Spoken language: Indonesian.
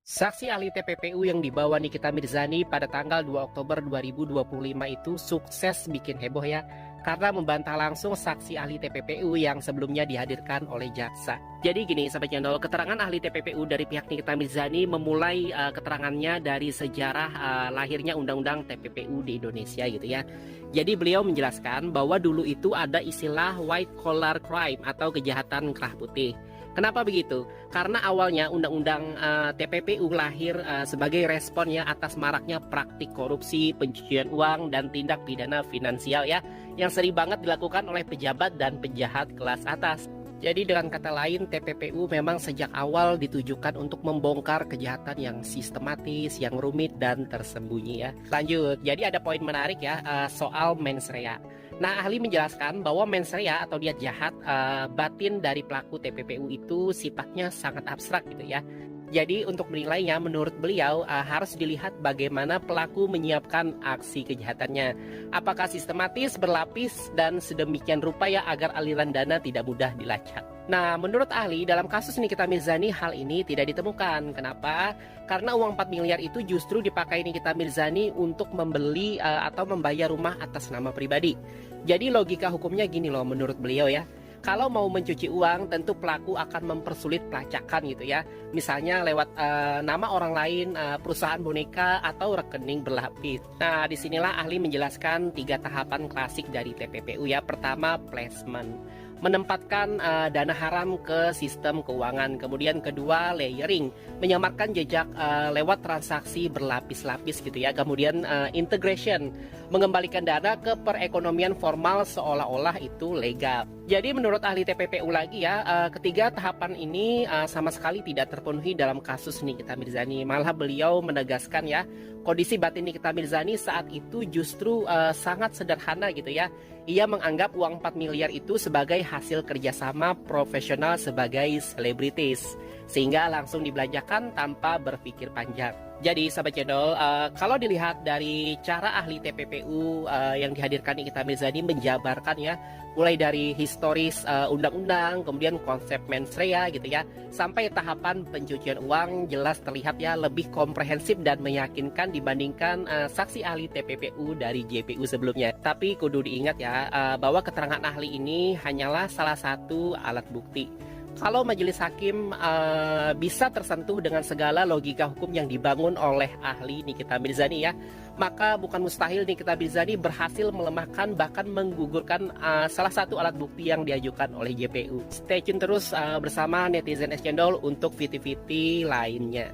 Saksi ahli TPPU yang dibawa Nikita Mirzani pada tanggal 2 Oktober 2025 itu sukses bikin heboh ya, karena membantah langsung saksi ahli TPPU yang sebelumnya dihadirkan oleh jaksa. Jadi gini sahabat channel, keterangan ahli TPPU dari pihak Nikita Mirzani memulai keterangannya dari sejarah lahirnya undang-undang TPPU di Indonesia gitu ya. Jadi beliau menjelaskan bahwa dulu itu ada istilah white collar crime atau kejahatan kerah putih. Kenapa begitu? Karena awalnya undang-undang TPPU lahir sebagai respon ya atas maraknya praktik korupsi, pencucian uang, dan tindak pidana finansial ya, yang sering banget dilakukan oleh pejabat dan penjahat kelas atas. Jadi dengan kata lain, TPPU memang sejak awal ditujukan untuk membongkar kejahatan yang sistematis, yang rumit, dan tersembunyi ya. Lanjut, jadi ada poin menarik ya soal mens rea. Nah, ahli menjelaskan bahwa mens rea atau niat jahat batin dari pelaku TPPU itu sifatnya sangat abstrak gitu ya. Jadi untuk menilainya menurut beliau harus dilihat bagaimana pelaku menyiapkan aksi kejahatannya. Apakah sistematis, berlapis, dan sedemikian rupa ya agar aliran dana tidak mudah dilacak. Nah, menurut ahli, dalam kasus Nikita Mirzani hal ini tidak ditemukan. Kenapa? Karena uang 4 miliar itu justru dipakai Nikita Mirzani untuk membeli atau membayar rumah atas nama pribadi. Jadi logika hukumnya gini loh menurut beliau ya. Kalau mau mencuci uang, tentu pelaku akan mempersulit pelacakan gitu ya. Misalnya lewat nama orang lain, perusahaan boneka, atau rekening berlapis. Nah, disinilah ahli menjelaskan 3 tahapan klasik dari TPPU ya. Pertama, placement. Menempatkan dana haram ke sistem keuangan. Kemudian kedua, layering, menyamarkan jejak lewat transaksi berlapis-lapis gitu ya. Kemudian integration, mengembalikan dana ke perekonomian formal seolah-olah itu legal. Jadi menurut ahli TPPU lagi ya, ketiga tahapan ini sama sekali tidak terpenuhi dalam kasus Nikita Mirzani. Malah beliau menegaskan ya, kondisi batin Nikita Mirzani saat itu justru sangat sederhana gitu ya. Ia menganggap uang 4 miliar itu sebagai hasil kerjasama profesional sebagai selebritis, sehingga langsung dibelanjakan tanpa berpikir panjang. Jadi sahabat channel, kalau dilihat dari cara ahli TPPU yang dihadirkan Nikita Mirzani menjabarkan ya, mulai dari historis undang-undang, kemudian konsep mens rea gitu ya, sampai tahapan pencucian uang, jelas terlihat ya lebih komprehensif dan meyakinkan dibandingkan saksi ahli TPPU dari JPU sebelumnya. Tapi kudu diingat ya, bahwa keterangan ahli ini hanyalah salah satu alat bukti. Kalau majelis hakim bisa tersentuh dengan segala logika hukum yang dibangun oleh ahli Nikita Mirzani ya, maka bukan mustahil Nikita Mirzani berhasil melemahkan bahkan menggugurkan salah satu alat bukti yang diajukan oleh JPU. Stay tune terus bersama Netizen Channel untuk video-video lainnya.